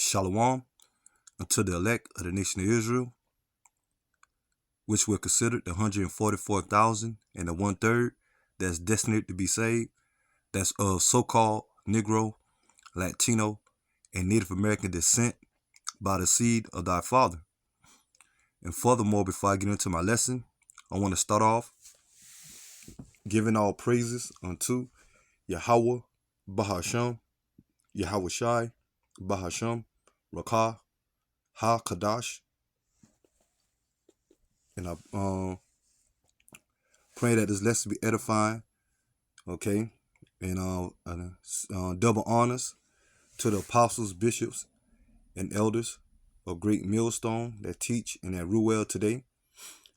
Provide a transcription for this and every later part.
Shalom unto the elect of the nation of Israel, which were considered the 144,000 and the 1/3 that's destined to be saved, that's of so-called Negro, Latino, and Native American descent by the seed of thy father. And furthermore, before I get into my lesson, I want to start off giving all praises unto Yahweh, Bahasham, Yahweh Shai, Bahasham, Rakah, Ha-Kadash. And I pray that this lesson be edifying, okay? And double honors to the apostles, bishops, and elders of Great Millstone that teach and that rule well today.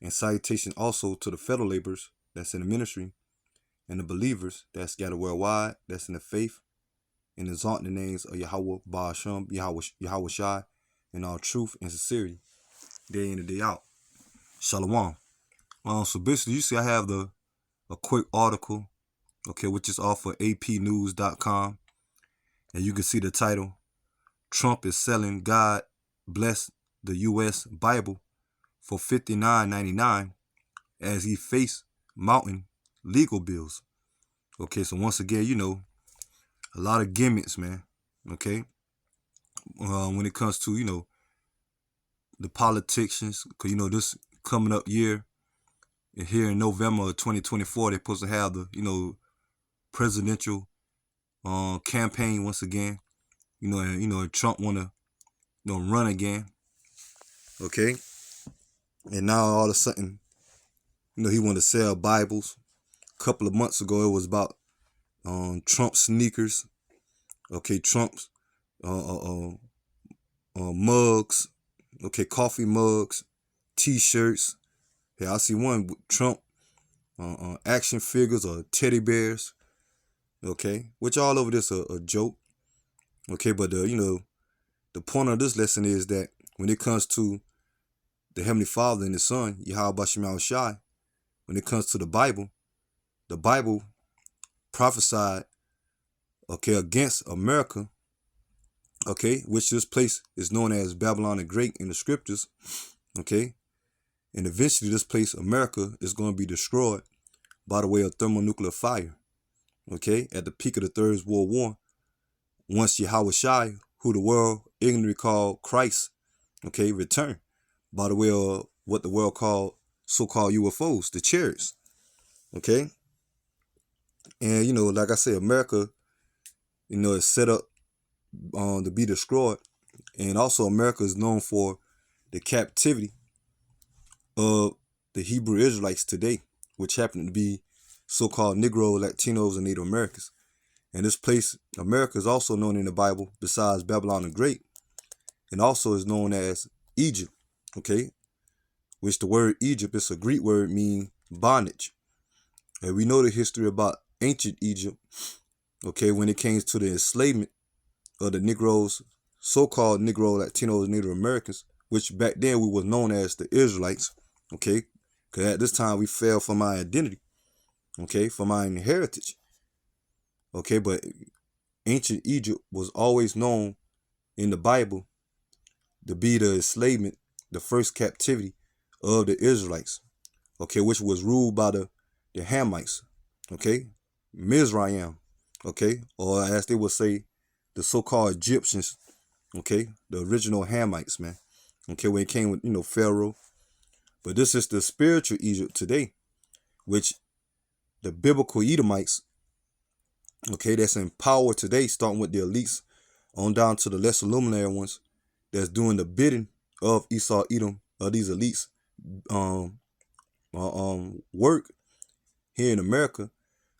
And salutation also to the fellow laborers that's in the ministry and the believers that's scattered worldwide, that's in the faith, and exalt the names of Yahweh, Ba'asham, Yahweh Shai, in all truth and sincerity, day in and day out. Shalom. So basically, you see I have a quick article, okay, which is off of apnews.com. And you can see the title, Trump is selling God Bless the U.S. Bible for $59.99 as he faced mounting legal bills. Okay, so once again, a lot of gimmicks, man, okay? When it comes to, the politicians, because, this coming up year, here in November of 2024, they're supposed to have the, presidential campaign once again, and Trump want to, run again, okay? And now all of a sudden, he want to sell Bibles. A couple of months ago, it was about Trump sneakers, okay, Trump's mugs, okay, coffee mugs, T-shirts. Hey, I see one with Trump action figures or teddy bears, okay, which all over this a joke, okay, but the point of this lesson is that when it comes to the Heavenly Father and the Son, Yahweh Bashim Shai, when it comes to the Bible prophesied, okay, against America, okay, which this place is known as Babylon the Great in the scriptures, okay, and eventually this place, America, is going to be destroyed by the way of thermonuclear fire, okay, at the peak of the Third World War, once Yahweh Shai, who the world ignorantly called Christ, okay, returned by the way of what the world called so-called UFOs, the chariots, okay, and like I said, America, is set up to be destroyed, and also America is known for the captivity of the Hebrew Israelites today, which happen to be so-called Negro, Latinos, and Native Americans. And this place, America, is also known in the Bible, besides Babylon the Great, and also is known as Egypt, okay, which the word Egypt is a Greek word meaning bondage. And we know the history about ancient Egypt, okay, when it came to the enslavement of the Negroes, so-called Negro, Latinos, Native Americans, which back then we were known as the Israelites, okay, because at this time we fell from our identity, okay, from our heritage, okay, but ancient Egypt was always known in the Bible to be the enslavement, the first captivity of the Israelites, okay, which was ruled by the Hamites, okay, Mizraim, okay, or as they would say, the so-called Egyptians, okay, the original Hamites, man, okay, when it came with, Pharaoh. But this is the spiritual Egypt today, which the biblical Edomites, okay, that's in power today, starting with the elites on down to the less luminary ones that's doing the bidding of Esau, Edom, of these elites work here in America.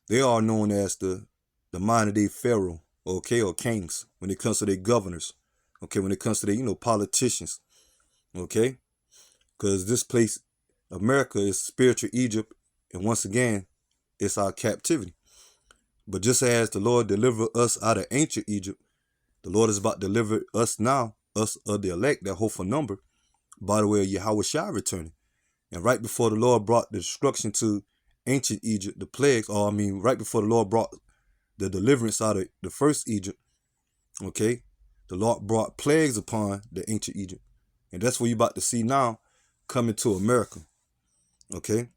They are known as the modern day Pharaoh, okay, or kings when it comes to their governors, okay, when it comes to their, politicians, okay, because this place, America, is spiritual Egypt, and once again, it's our captivity. But just as the Lord delivered us out of ancient Egypt, the Lord is about to deliver us now, us of the elect, that hope for number, by the way of Yahweh Shai returning. And right before the Lord brought the destruction to ancient Egypt, the plagues, right before the Lord brought the deliverance out of the first Egypt, okay, the Lord brought plagues upon the ancient Egypt. And that's what you're about to see now coming to America. Okay?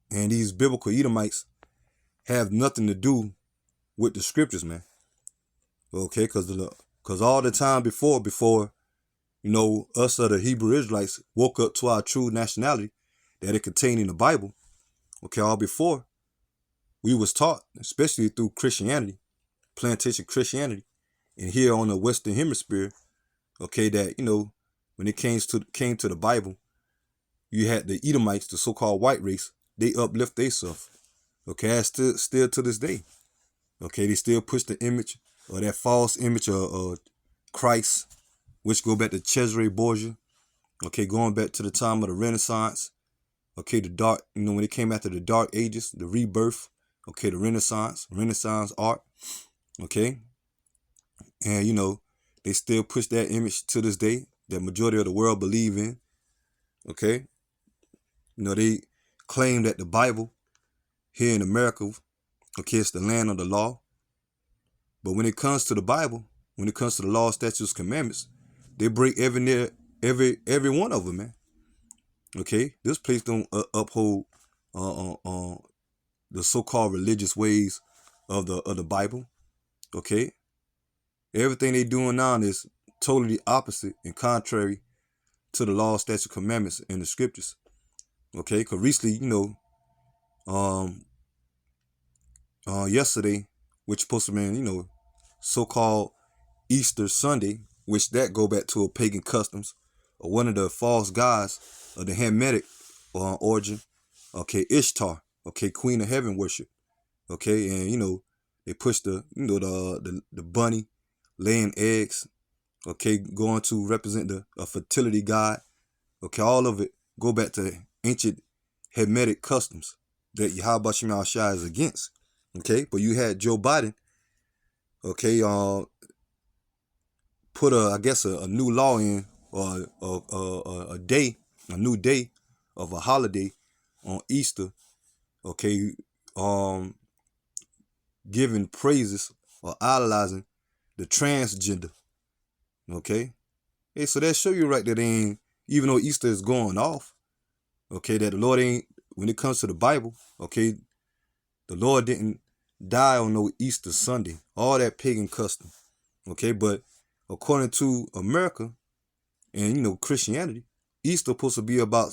And these biblical Edomites have nothing to do with the scriptures, man. Okay? Because all the time before, us or the Hebrew Israelites woke up to our true nationality that it contained in the Bible. Okay, all before, we was taught, especially through Christianity, plantation Christianity, and here on the Western Hemisphere, okay, that, when it came to the Bible, you had the Edomites, the so-called white race, they uplift themselves. Okay, that's still to this day. Okay, they still push the image, or that false image of Christ, which go back to Cesare Borgia. Okay, going back to the time of the Renaissance. Okay, the dark, when it came after the Dark Ages, the rebirth. Okay, the Renaissance art. Okay, and they still push that image to this day that majority of the world believe in. Okay, they claim that the Bible here in America, okay, it's the land of the law. But when it comes to the Bible, when it comes to the law, statutes, commandments, they break every one of them, man. Okay, this place don't uphold the so-called religious ways of the Bible. Okay, everything they doing now is totally opposite and contrary to the law, statutes, commandments, and the scriptures. Okay, because recently, yesterday, which supposed to be, so-called Easter Sunday, which that go back to a pagan customs or one of the false gods of the Hamitic origin. Okay, Ishtar. Okay, Queen of Heaven worship. Okay, and they push the bunny laying eggs. Okay, going to represent a fertility god. Okay, all of it go back to ancient Hamitic customs that Yahweh Shema Shai is against. Okay, but you had Joe Biden. Okay, put a new law in, or a new day of a holiday on Easter. Okay, giving praises or idolizing the transgender. Okay, hey, so that show you right that ain't, even though Easter is going off, okay, that the Lord ain't, when it comes to the Bible, okay, the Lord didn't die on no Easter Sunday, all that pagan custom. Okay, but according to America and Christianity, Easter supposed to be about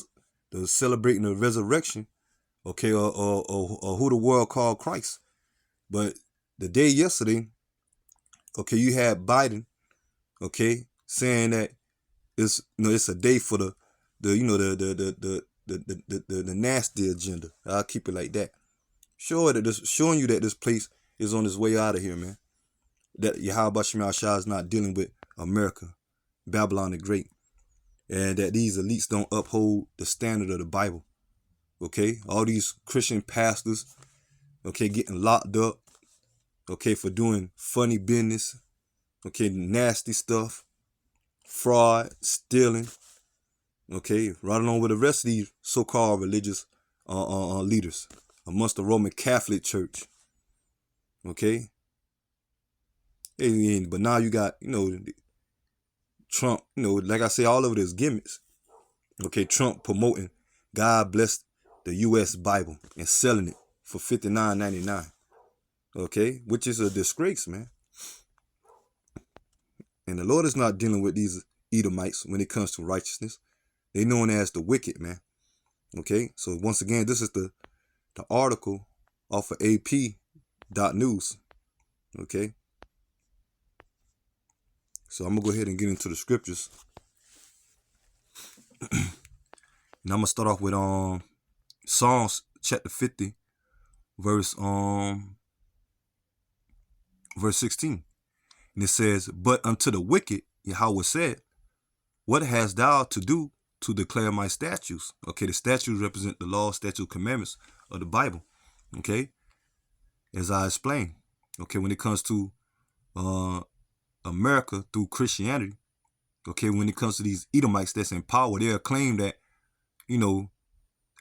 the celebrating the resurrection, okay, or who the world called Christ. But the day yesterday, okay, you had Biden, okay, saying that it's a day for the nasty agenda. I'll keep it like that. Showing you that this place is on its way out of here, man. That Yahweh Shema Shai is not dealing with America, Babylon the Great, and that these elites don't uphold the standard of the Bible. Okay, all these Christian pastors, okay, getting locked up, okay, for doing funny business, okay, nasty stuff, fraud, stealing, okay, right along with the rest of these so-called religious leaders amongst the Roman Catholic Church. Okay, but now you got Trump, like I say, all of it is gimmicks. Okay, Trump promoting God bless the U.S. Bible and selling it for $59.99. Okay, which is a disgrace, man. And the Lord is not dealing with these Edomites when it comes to righteousness. They known as the wicked, man. Okay, so once again, this is the article off of AP.news. Okay, so I'm gonna go ahead and get into the scriptures. And I'm gonna start off with Psalms chapter 50, verse 16. And it says, "But unto the wicked, Yahweh said, what hast thou to do to declare my statutes?" Okay, the statutes represent the law, statute, commandments of the Bible. Okay, as I explained. Okay, when it comes to America through Christianity, okay, when it comes to these Edomites that's in power, they'll claim that,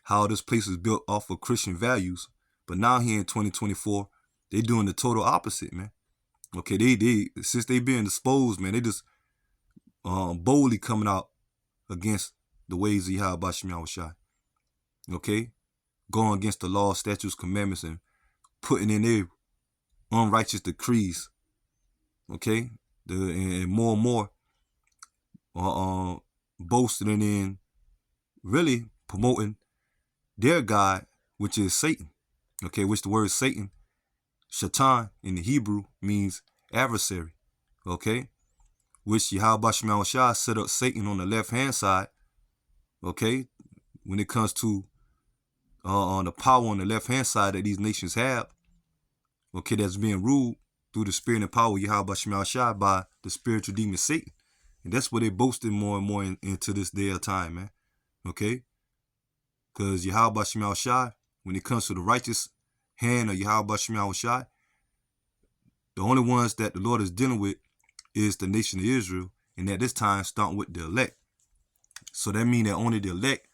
how this place is built off of Christian values. But now here in 2024, they're doing the total opposite, man. Okay, they since they being exposed, man, they just boldly coming out against the ways of Yahweh Shem Yahushai. Okay, going against the law, statutes, commandments, and putting in their unrighteous decrees. Okay, and more boasting and then really promoting their God, which is Satan. Okay, which the word Satan, Shaitan in the Hebrew means adversary. Okay, which Yahweh Shem Yahushai set up Satan on the left hand side. Okay, when it comes to on the power on the left hand side that these nations have, okay, that's being ruled through the spirit and power of Yahweh Shem Yahushai by the spiritual demon Satan. And that's what they boasted more and more into this day of time, man. Okay? Because Yahweh Shem Yahushai, when it comes to the righteous hand of Yahweh Shem Yahushai, the only ones that the Lord is dealing with is the nation of Israel, and at this time starting with the elect. So that means that only the elect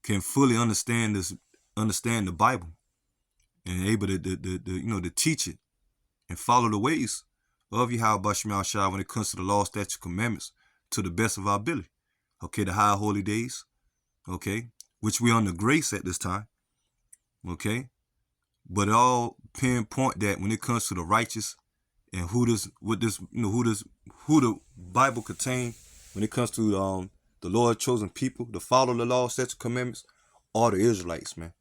can fully understand the Bible, and able to teach it and follow the ways of Yahweh Shem Yahushai when it comes to the law, statutes, commandments to the best of our ability. Okay, the high holy days, okay, which we under grace at this time, okay, but it all pinpoint that when it comes to the righteous and who the Bible contain when it comes to the Lord chosen people to follow the law, statutes, commandments, are the Israelites, man.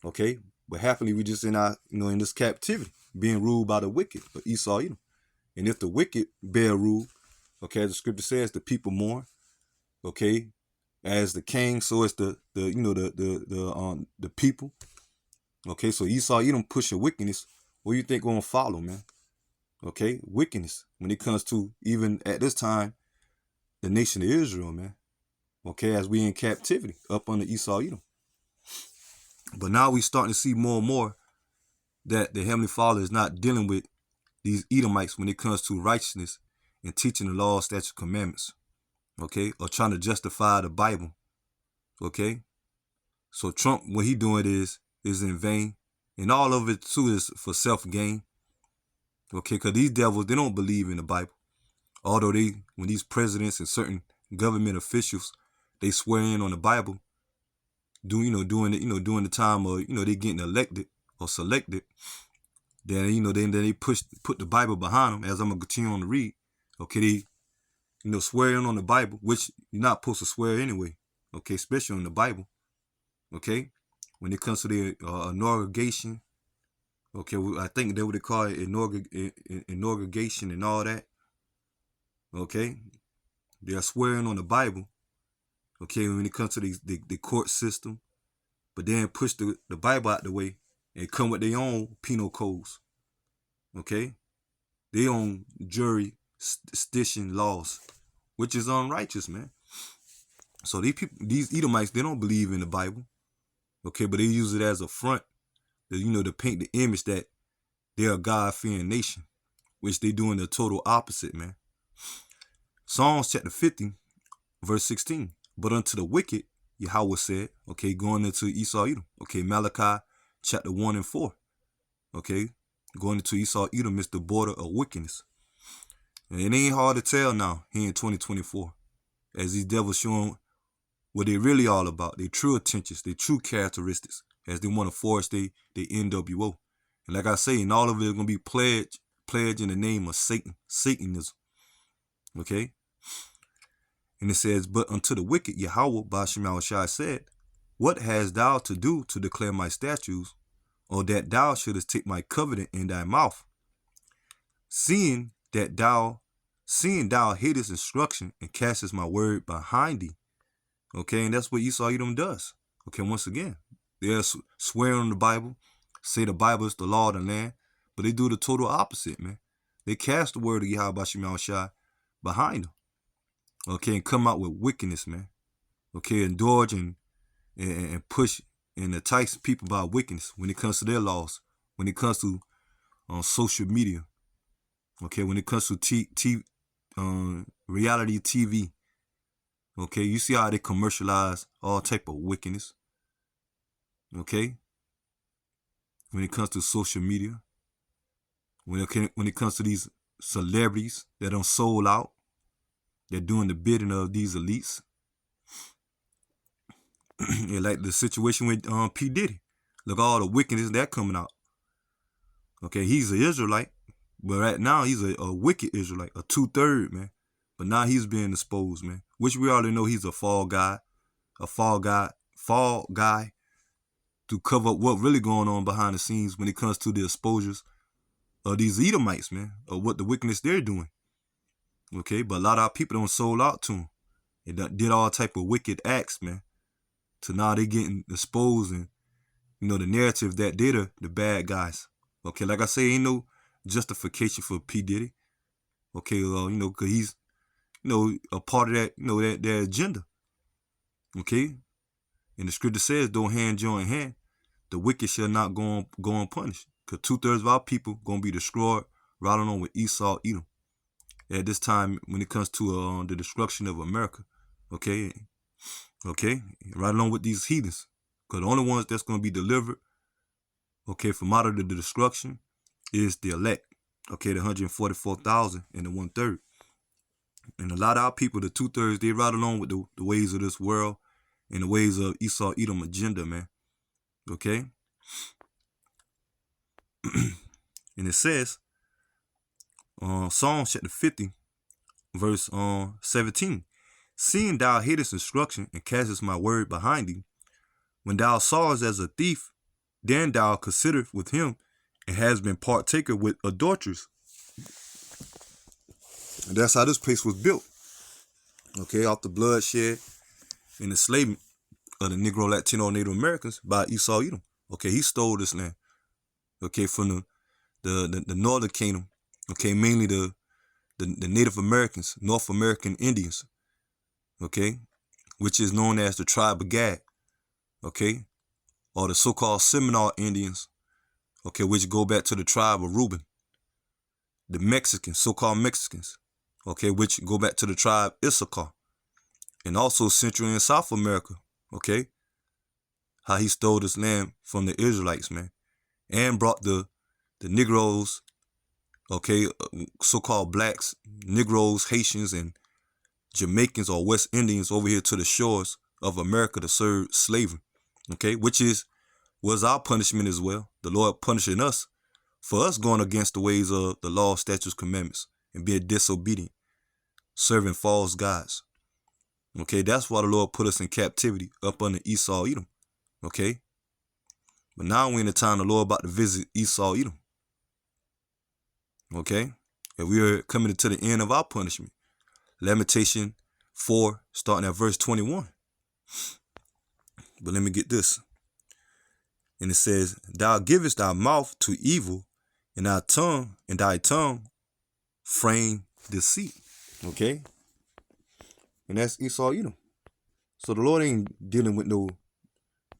Okay, but happily we just in this captivity, being ruled by the wicked, of Esau, Edom. And if the wicked bear rule, okay, as the scripture says, the people mourn. Okay, as the king, so it's the people. Okay, so Esau, Edom pushing wickedness. What do you think gonna follow, man? Okay, wickedness when it comes to even at this time the nation of Israel, man. Okay, as we in captivity up under Esau, Edom. But now we starting to see more and more that the Heavenly Father is not dealing with these Edomites when it comes to righteousness and teaching the law, statutes, commandments. Okay, or trying to justify the Bible. Okay, so Trump, what he doing is in vain, and all of it too is for self gain. Okay, because these devils, they don't believe in the Bible. Although when these presidents and certain government officials, they swear in on the Bible, during the time of they getting elected or selected, then then they put the Bible behind them. As I'm gonna continue on to read, okay, they swearing on the Bible, which you're not supposed to swear anyway, okay, especially on the Bible, okay, when it comes to the inauguration, okay, I think that's what they call it, inauguration and all that, okay, they are swearing on the Bible, okay, when it comes to the court system, but then push the Bible out the way and come with their own penal codes, okay, their own jurisdiction laws, which is unrighteous, man. So these Edomites, they don't believe in the Bible, okay, but they use it as a front, to paint the image that they're a God-fearing nation, which they doing the total opposite, man. Psalms chapter 50, verse 16. But unto the wicked, Yahweh said, okay, going into Esau Edom, okay, Malachi chapter 1 and 4, okay, going into Esau Edom is the border of wickedness. And it ain't hard to tell now here in 2024, as these devils showing what they really all about, their true intentions, their true characteristics, as they want to force their NWO. And like I say, and all of it is going to be pledged in the name of Satanism. Okay? And it says, but unto the wicked, Yahweh, Ba'ashem Yahushai said, what hast thou to do to declare my statutes, or that thou shouldest take my covenant in thy mouth? Seeing thou hatest instruction and castest my word behind thee. Okay, and that's what Esau Edom does. Okay, once again, they're swearing on the Bible, say the Bible is the law of the land, but they do the total opposite, man. They cast the word of Yahweh Shem Yahushai behind them. Okay, and come out with wickedness, man. Okay, indulge and push and entice people by wickedness when it comes to their laws, when it comes to social media. Okay, when it comes to reality TV. Okay, you see how they commercialize all type of wickedness. Okay, when it comes to social media. when it comes to these celebrities that done sold out, they're doing the bidding of these elites. Yeah, like the situation with P. Diddy. Look, all the wickedness that coming out. Okay, he's an Israelite, but right now he's a wicked Israelite, a 2/3, man. But now he's being exposed, man. Which we already know he's a fall guy to cover up what really going on behind the scenes when it comes to the exposures of these Edomites, man, of what the wickedness they're doing. Okay, but a lot of our people don't sold out to him. They did all type of wicked acts, man. So now they getting exposed, and the narrative that they're the bad guys. Okay, like I say, ain't no justification for P. Diddy. Okay, cause he's a part of that, that agenda. Okay, and the scripture says, "Though hand join hand, the wicked shall not go unpunished." Cause 2/3 of our people gonna be destroyed, right along with Esau, Edom. At this time, when it comes to the destruction of America, okay, right along with these heathens, cause the only ones that's gonna be delivered, okay, from out of the destruction is the elect, okay, the 144,000 and the 1/3. And a lot of our people, the 2/3, they ride along with the ways of this world and the ways of Esau Edom agenda, man. Okay? And it says, Psalm chapter 50, verse 17. Seeing thou hatest instruction and castest my word behind thee, when thou sawest as a thief, then thou considerest with him and has been partaker with adulterers. And that's how this place was built. Okay, off the bloodshed and enslavement of the Negro, Latino, Native Americans by Esau Edom. Okay, he stole this land. Okay, from the northern kingdom. Okay, mainly the Native Americans, North American Indians. Okay, which is known as the tribe of Gad. Okay, or the so-called Seminole Indians. Okay, which go back to the tribe of Reuben. The Mexicans, so-called Mexicans. Okay, which go back to the tribe Issachar. And also Central and South America. Okay, how he stole this land from the Israelites, man, and brought the Negroes, okay, so-called blacks, Negroes, Haitians, and Jamaicans or West Indians over here to the shores of America to serve slavery, okay, which was our punishment as well. The Lord punishing us for us going against the ways of the law, statutes, commandments, and being disobedient, serving false gods. Okay, that's why the Lord put us in captivity up under Esau Edom. Okay, but now we're in the time the Lord about to visit Esau Edom. Okay, and we are coming to the end of our punishment. Lamentation 4, starting at verse 21. But let me get this. And it says, "Thou givest thy mouth to evil, and thy tongue frame deceit." Okay, and that's Esau Edom. So the Lord ain't dealing with no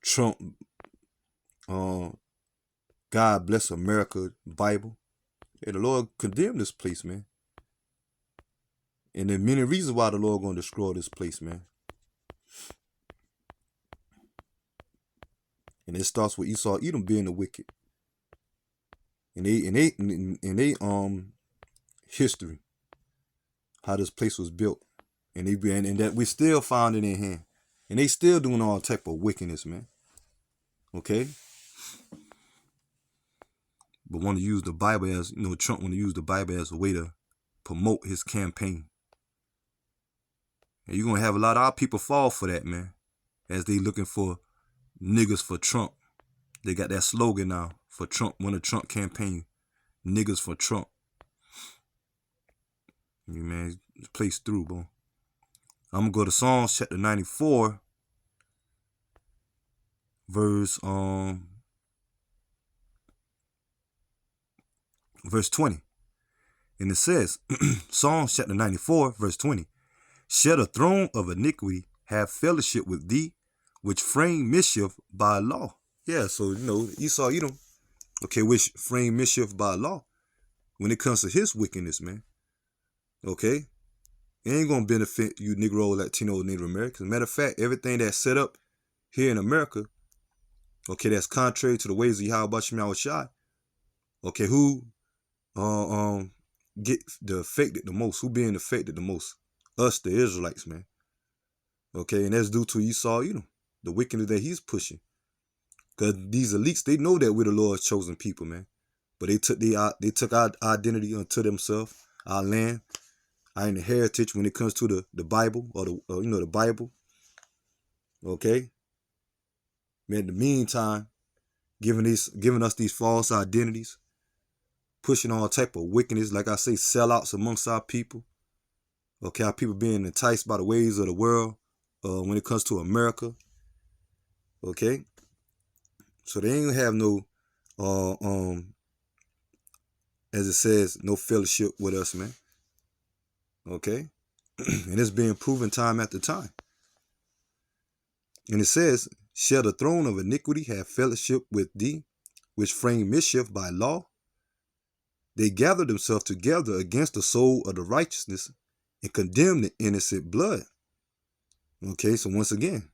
Trump, God bless America Bible. Yeah, the Lord condemned this place, man. And there are many reasons why the Lord gonna destroy this place, man. And it starts with Esau Edom being the wicked. And they history, how this place was built. And that we still found it in hand. And they still doing all type of wickedness, man. Okay? But want to use the Bible as, Trump want to use the Bible as a way to promote his campaign. And you're going to have a lot of our people fall for that, man. As they looking for niggas for Trump. They got that slogan now for Trump, when the Trump campaign. Niggas for Trump. Man, it's placed through, bro. I'm going to go to Psalms chapter 94. Verse 20. And it says, Psalms chapter 94, verse 20. "Shall the throne of iniquity have fellowship with thee, which frame mischief by law?" Yeah, so, Esau Edom, okay, which frame mischief by law when it comes to his wickedness, man. Okay? It ain't going to benefit you Negro, Latino, Native Americans. Matter of fact, everything that's set up here in America, okay, that's contrary to the ways of Yahweh Shem Shai, okay, who uh, um get the affected the most? Who being affected the most? Us, the Israelites, man. Okay, and that's due to Esau Edom, the wickedness that he's pushing. Because these elites, they know that we're the Lord's chosen people, man. But they took our identity unto themselves, our land, our heritage when it comes to the Bible or the Bible. Okay, man. In the meantime, giving us these false identities, pushing all type of wickedness, like I say, sellouts amongst our people. Okay, our people being enticed by the ways of the world when it comes to America. Okay, so they ain't have no, uh, um, as it says, no fellowship with us, man. Okay, and it's being proven time after time. And it says, shall the throne of iniquity have fellowship with thee, which frame mischief by law? They gather themselves together against the soul of the righteousness and condemn the innocent blood. Okay, so once again,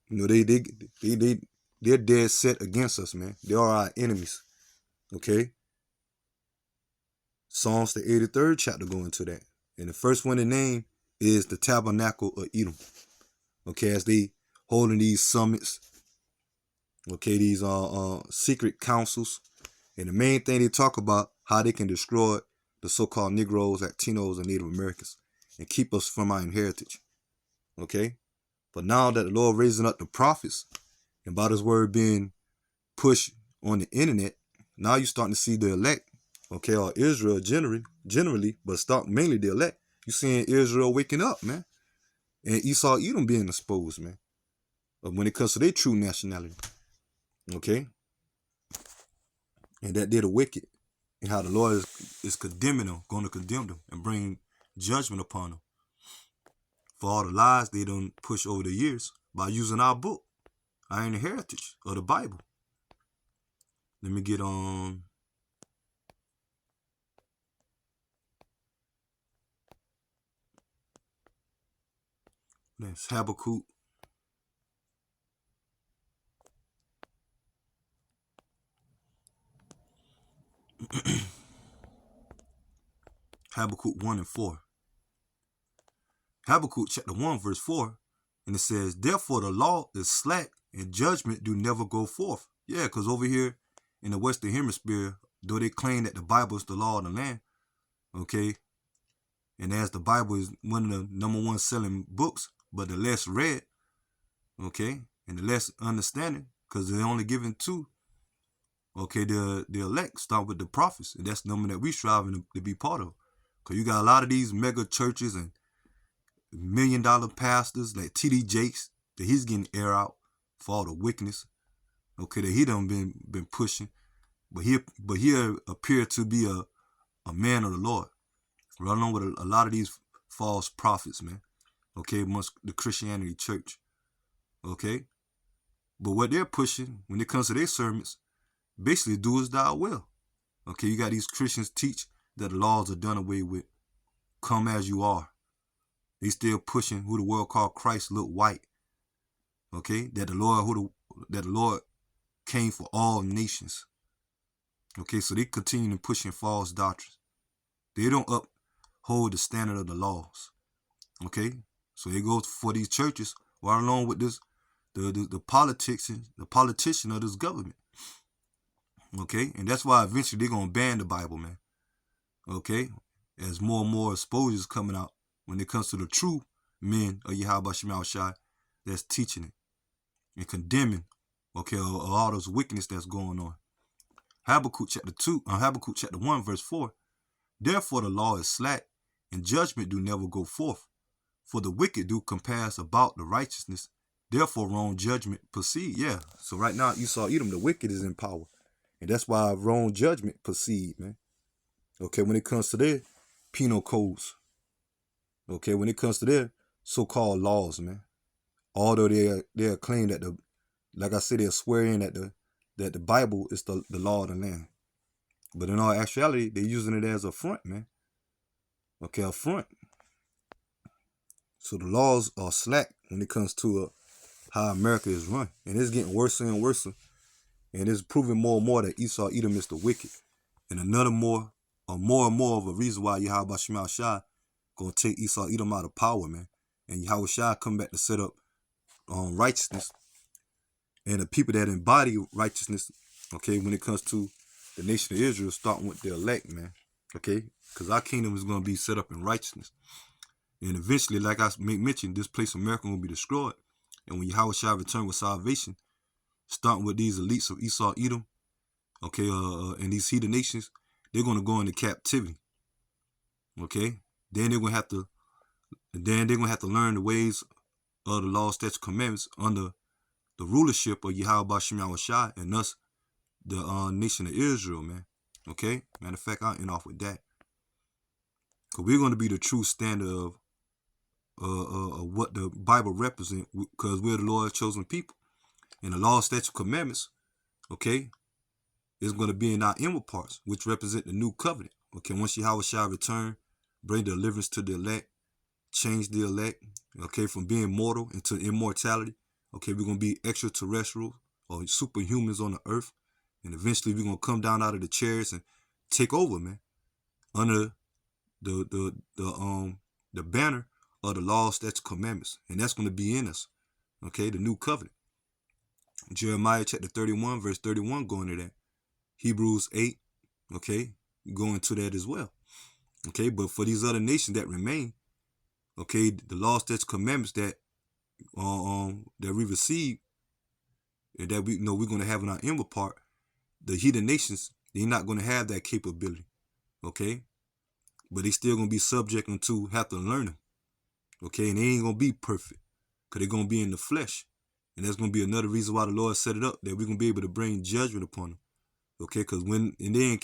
they're dead set against us, man. They are our enemies. Okay. Psalms the 83rd chapter go into that. And the first one in name is the tabernacle of Edom. Okay, as they holding these summits, okay, these secret councils. And the main thing they talk about how they can destroy the so-called Negroes, Latinos, and Native Americans and keep us from our heritage. Okay? But now that the Lord raising up the prophets and by his word being pushed on the internet, now you're starting to see the elect, okay, or Israel generally, but start mainly the elect. You're seeing Israel waking up, man. And Esau Edom being exposed, man. When it comes to their true nationality. Okay? And that they're the wicked. And how the Lord is condemning them, going to condemn them and bring judgment upon them for all the lies they done push over the years by using our book, our heritage of the Bible. Let me get on. That's Habakkuk. Habakkuk 1 and 4. Habakkuk chapter 1 verse 4. And it says, therefore the law is slack and judgment do never go forth. Yeah, because over here in the Western Hemisphere, though they claim that the Bible is the law of the land, okay, and as the Bible is one of the number one selling books, but the less read, okay, and the less understanding, because they're only given two, okay, the elect start with the prophets, and that's the number that we striving to be part of. Because you got a lot of these mega churches and $1 million pastors like T.D. Jakes that he's getting air out for all the wickedness, okay, that he done been pushing, but he appeared to be a man of the Lord, right along with a lot of these false prophets, man. Okay, amongst the Christianity church. Okay, but what they're pushing when it comes to their sermons, basically do as thou will. Okay, you got these Christians teach that the laws are done away with. Come as you are. They still pushing who the world called Christ look white. Okay, that the Lord came for all nations. Okay, so they continue to pushing false doctrines. They don't uphold the standard of the laws. Okay, so they go for these churches right along with this the politician of this government. Okay, and that's why eventually they're gonna ban the Bible, man. Okay, as more and more exposures coming out when it comes to the true men of Yahweh Shema Shai that's teaching it and condemning, okay, all those wickedness that's going on. Habakkuk chapter 1, verse 4. Therefore the law is slack, and judgment do never go forth. For the wicked do compass about the righteousness, therefore wrong judgment proceed. Yeah, so right now Esau Edom, the wicked is in power. And that's why wrong judgment proceed, man. Okay, when it comes to their penal codes. Okay, when it comes to their so-called laws, man. Although they claim that like I said, they're swearing that the Bible is the law of the land. But in all actuality, they're using it as a front, man. Okay, a front. So the laws are slack when it comes to how America is run. And it's getting worse and worse. And it's proving more and more that Esau Edom is the wicked. And another more and more of a reason why Yahweh Shema Shai gonna take Esau Edom out of power, man. And Yahweh Shai come back to set up righteousness and the people that embody righteousness, okay, when it comes to the nation of Israel, starting with the elect, man, okay, because our kingdom is going to be set up in righteousness. And eventually, like I mentioned, this place of America will be destroyed. And when Yahweh shall return with salvation, starting with these elites of Esau, Edom, okay, and these heathen nations, they're going to go into captivity, okay. Then they're going to have to learn the ways of the law, statutes, commandments under the rulership of Yahweh Shem Shai and us, the nation of Israel, man. Okay? Matter of fact, I'll end off with that. Because we're going to be the true standard of what the Bible represents, because we're the Lord's chosen people. And the law, statutes, commandments, okay, is going to be in our inward parts, which represent the new covenant. Okay, once Yahweh shall return, bring deliverance to the elect, change the elect, okay, from being mortal into immortality. Okay, we're going to be extraterrestrial or superhumans on the earth. And eventually we're going to come down out of the chairs and take over, man, under the banner of the law, statutes, commandments. And that's going to be in us, okay, the new covenant. Jeremiah chapter 31, verse 31, going to that. Hebrews 8, okay, going to that as well. Okay, but for these other nations that remain, okay, the law, statutes, commandments that we receive, and that we know we're going to have in our inward part, the heathen nations, they're not going to have that capability, okay? But they still going to be subject unto have to learn them, okay? And they ain't going to be perfect, because they're going to be in the flesh. And that's going to be another reason why the Lord set it up, that we're going to be able to bring judgment upon them, okay? Because when they're in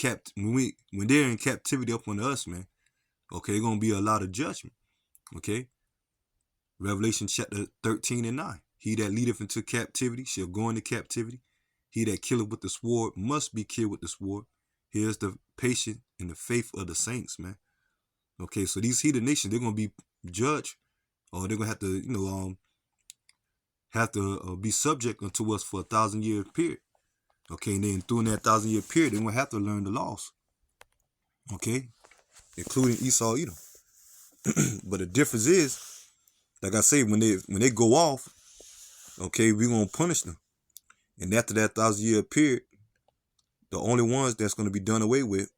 captivity up on us, man, okay, it's going to be a lot of judgment, okay? Revelation chapter 13 and 9. He that leadeth into captivity shall go into captivity. He that killeth with the sword must be killed with the sword. Here's the patience and the faith of the saints, man. Okay, so these heathen nations, they're going to be judged, or they're going to have to be subject unto us for 1,000-year period. Okay, and then during that 1,000-year period, they're going to have to learn the laws. Okay, including Esau, Edom. But the difference is, like I say, when they go off, okay, we're going to punish them. And after that 1,000-year period, the only ones that's going to be done away with,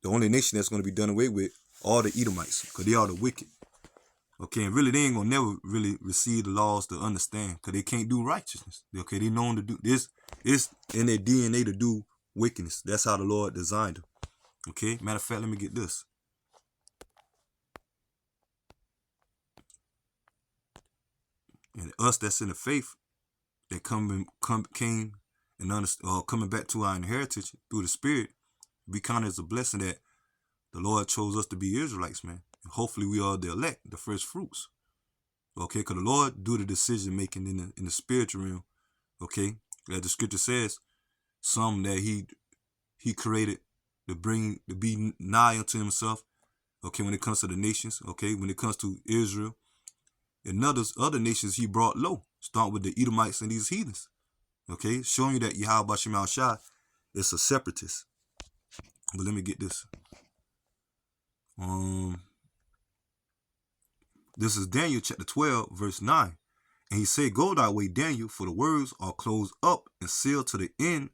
the only nation that's going to be done away with, are the Edomites, because they are the wicked. Okay, and really, they ain't going to never really receive the laws to understand, because they can't do righteousness. Okay, they known to do this. It's in their DNA to do wickedness. That's how the Lord designed them. Okay, matter of fact, let me get this. And us that's in the faith, that came and coming back to our inheritance through the Spirit, we count it as a blessing that the Lord chose us to be Israelites, man. And hopefully we are the elect, the first fruits. Okay, because the Lord do the decision making in the spiritual realm. Okay, as the scripture says, some that he created to be nigh unto himself. Okay, when it comes to the nations. Okay, when it comes to Israel, and other nations he brought low. Start with the Edomites and these heathens. Okay, showing you that Yahweh Shem Shai is a separatist. But let me get this. This is Daniel chapter 12, verse 9. And he said, go thy way, Daniel, for the words are closed up and sealed to the end,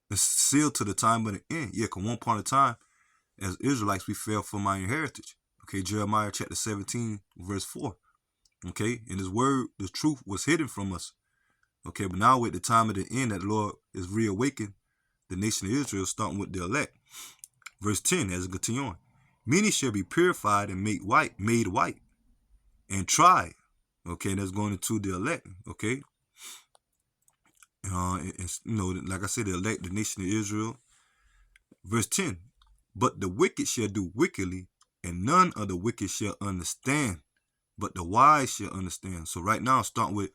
and sealed to the time of the end. Yeah, because one part of time, as Israelites, we fell from our inheritance. Okay, Jeremiah chapter 17, verse 4. Okay, and his word, the truth, was hidden from us. Okay, but now at the time of the end, that the Lord is reawakened the nation of Israel, starting with the elect. Verse 10, as it continues on. Many shall be purified and made white, and tried. Okay, that's going into the elect. Okay, like I said, the elect, the nation of Israel. Verse 10, but the wicked shall do wickedly, and none of the wicked shall understand, but the wise shall understand. So right now, starting with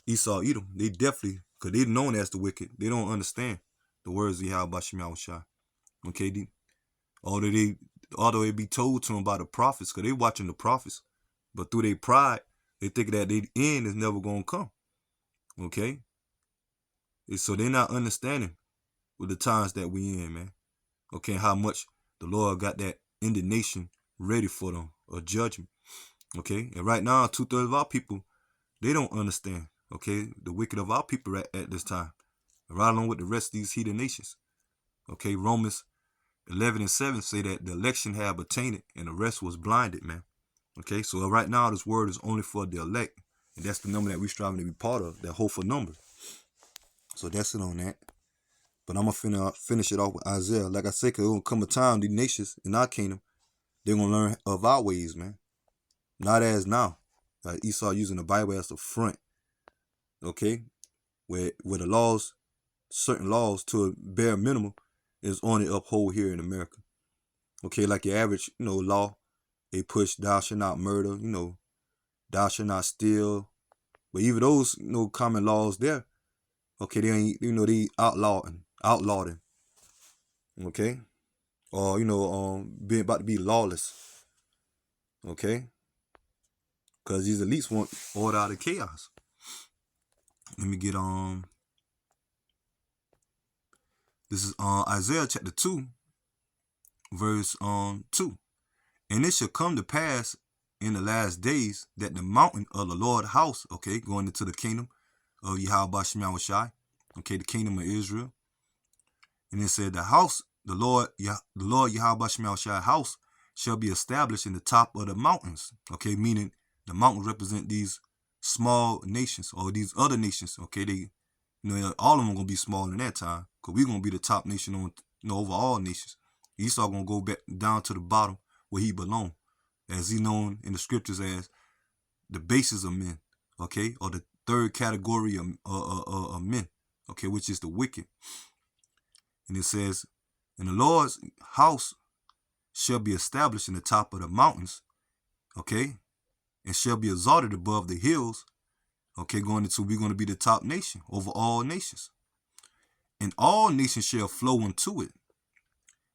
Esau, Edom, they definitely, because they're known as the wicked, they don't understand the words of Yahweh Shem Shai. Okay, although they be told to them by the prophets, because they watching the prophets, but through their pride, they think that their end is never going to come. Okay? And so they're not understanding with the times that we in, man. Okay, how much the Lord got that indignation ready for them, a judgment. Okay, and right now, 2/3 of our people, they don't understand. Okay, the wicked of our people at this time, right along with the rest of these heathen nations. Okay, Romans 11:7 say that the election have attained and the rest was blinded, man. Okay, so right now this word is only for the elect, and that's the number that we're striving to be part of, that hopeful number. So that's it on that. But I'm gonna finish it off with Isaiah. Like I said, cause gonna come a time these nations in our kingdom, they're gonna learn of our ways, man. Not as now. Like Esau using the Bible as a front. Okay, where the laws, certain laws to a bare minimum, is only upheld here in America. Okay, like your average, law, they push thou shalt not murder, thou shalt not steal. But even those, common laws there, okay, they ain't, they outlawed. Okay, or being about to be lawless. Okay, because these elites want order out of chaos. Let me get this is Isaiah chapter 2, verse 2. And it shall come to pass in the last days that the mountain of the Lord house, okay, going into the kingdom of Yahweh Shem Shai, okay, the kingdom of Israel. And it said the Lord Yahweh Shem Shai house shall be established in the top of the mountains, okay, meaning the mountains represent these small nations or these other nations, okay, they, all of them are going to be small in that time because we're going to be the top nation on, over all nations. Esau going to go back down to the bottom where he belong, as he known in the scriptures as the basis of men, okay, or the third category of men, okay, which is the wicked. And it says, and the Lord's house shall be established in the top of the mountains, okay, and shall be exalted above the hills, okay, we're going to be the top nation over all nations. And all nations shall flow into it.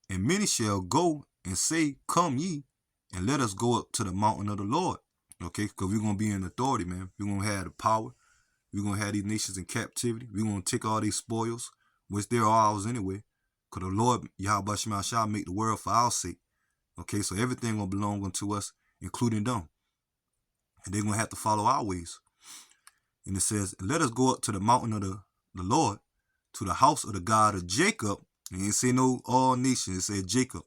And many shall go and say, come ye, and let us go up to the mountain of the Lord. Okay, because we're going to be in authority, man. We're going to have the power. We're going to have these nations in captivity. We're going to take all these spoils, which they're ours anyway. Because the Lord, Yahweh Shem shall make the world for our sake. Okay, so everything going to belong unto us, including them. And they're going to have to follow our ways. And it says, let us go up to the mountain of the Lord, to the house of the God of Jacob. And it didn't say no all nations, it said Jacob.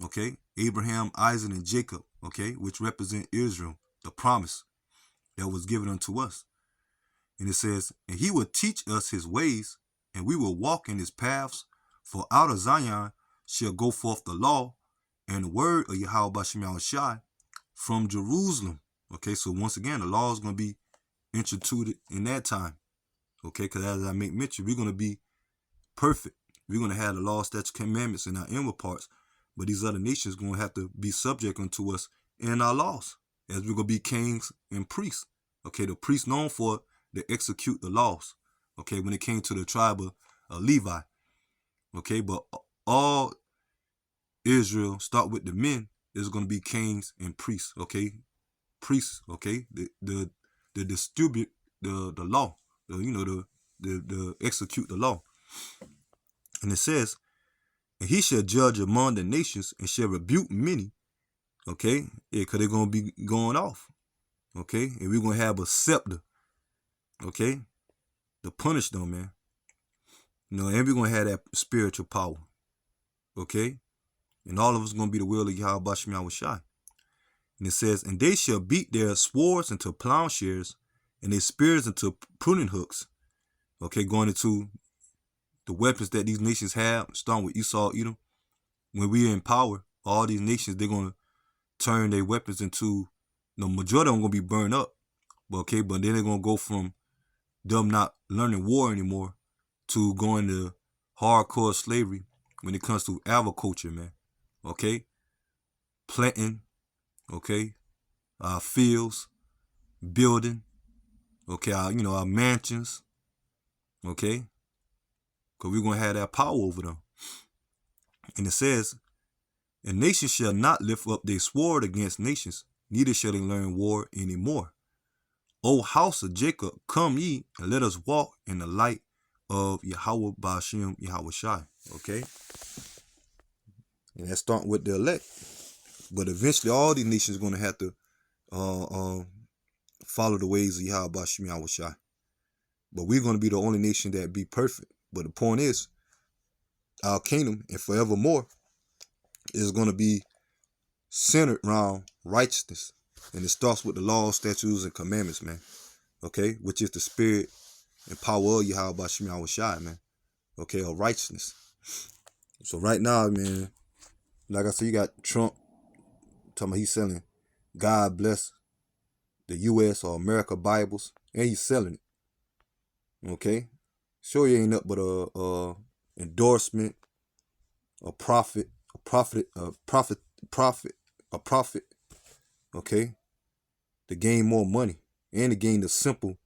Okay, Abraham, Isaac, and Jacob, okay, which represent Israel, the promise that was given unto us. And it says, and he will teach us his ways, and we will walk in his paths, for out of Zion shall go forth the law and the word of Yahweh Shem Shai from Jerusalem. Okay, so once again, the law is going to be instituted in that time. Okay, because as I make mention, we're going to be perfect. We're going to have the law, statutes, commandments in our inward parts. But these other nations are going to have to be subject unto us in our laws, as we're going to be kings and priests. Okay, the priests known for to execute the laws. Okay, when it came to the tribe of Levi. Okay, but all Israel, start with the men, is going to be kings and priests. Okay, priests. Okay, the distribute the law. The execute the law. And it says, and he shall judge among the nations and shall rebuke many. Okay, yeah, because they're going to be going off. Okay, and we're going to have a scepter. Okay, to punish them, man. And we're going to have that spiritual power. Okay, and all of us going to be the will of Yahweh Shem Shai. And it says, and they shall beat their swords into plowshares and their spears into pruning hooks. Okay, going into the weapons that these nations have, starting with Esau, Edom. When we're in power, all these nations, they're going to turn their weapons into, majority of them going to be burned up. But then they're going to go from them not learning war anymore to going to hardcore slavery when it comes to agriculture, man. Okay? Planting, okay? Fields, building, okay? Our mansions, okay? Because we're going to have that power over them. And it says, and nations shall not lift up their sword against nations, neither shall they learn war anymore. O house of Jacob, come ye, and let us walk in the light of Yahweh Ba'ashem Yahweh Shai. Okay? And that's starting with the elect. But eventually all these nations are going to have to follow the ways of Yahweh Shem Yahushai. But we're going to be the only nation that be perfect. But the point is, our kingdom and forevermore is going to be centered around righteousness. And it starts with the laws, statutes, and commandments, man. Okay? Which is the spirit and power of Yahweh Shem Yahushai, man. Okay? Of righteousness. So right now, man, like I said, you got Trump talking about he's selling God bless the U.S. or America Bibles, and he's selling it. Okay? Sure, you ain't up but a endorsement, a profit, okay, to gain more money and to gain the simple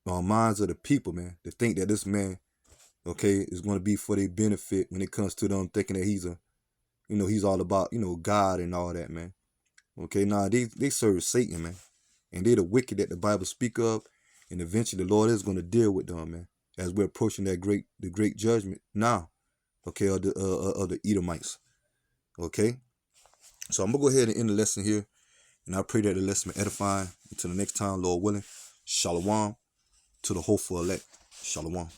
minds of the people, man, to think that this man, okay, is going to be for their benefit when it comes to them thinking that he's he's all about, God and all that, man. Okay, nah, they serve Satan, man, and they the wicked that the Bible speak of, and eventually the Lord is going to deal with them, man, as we're approaching the great judgment now, okay, of the Edomites. Okay, so I'm gonna go ahead and end the lesson here, and I pray that the lesson be edifying. Until the next time, Lord willing, Shalom to the hopeful elect. Shalom.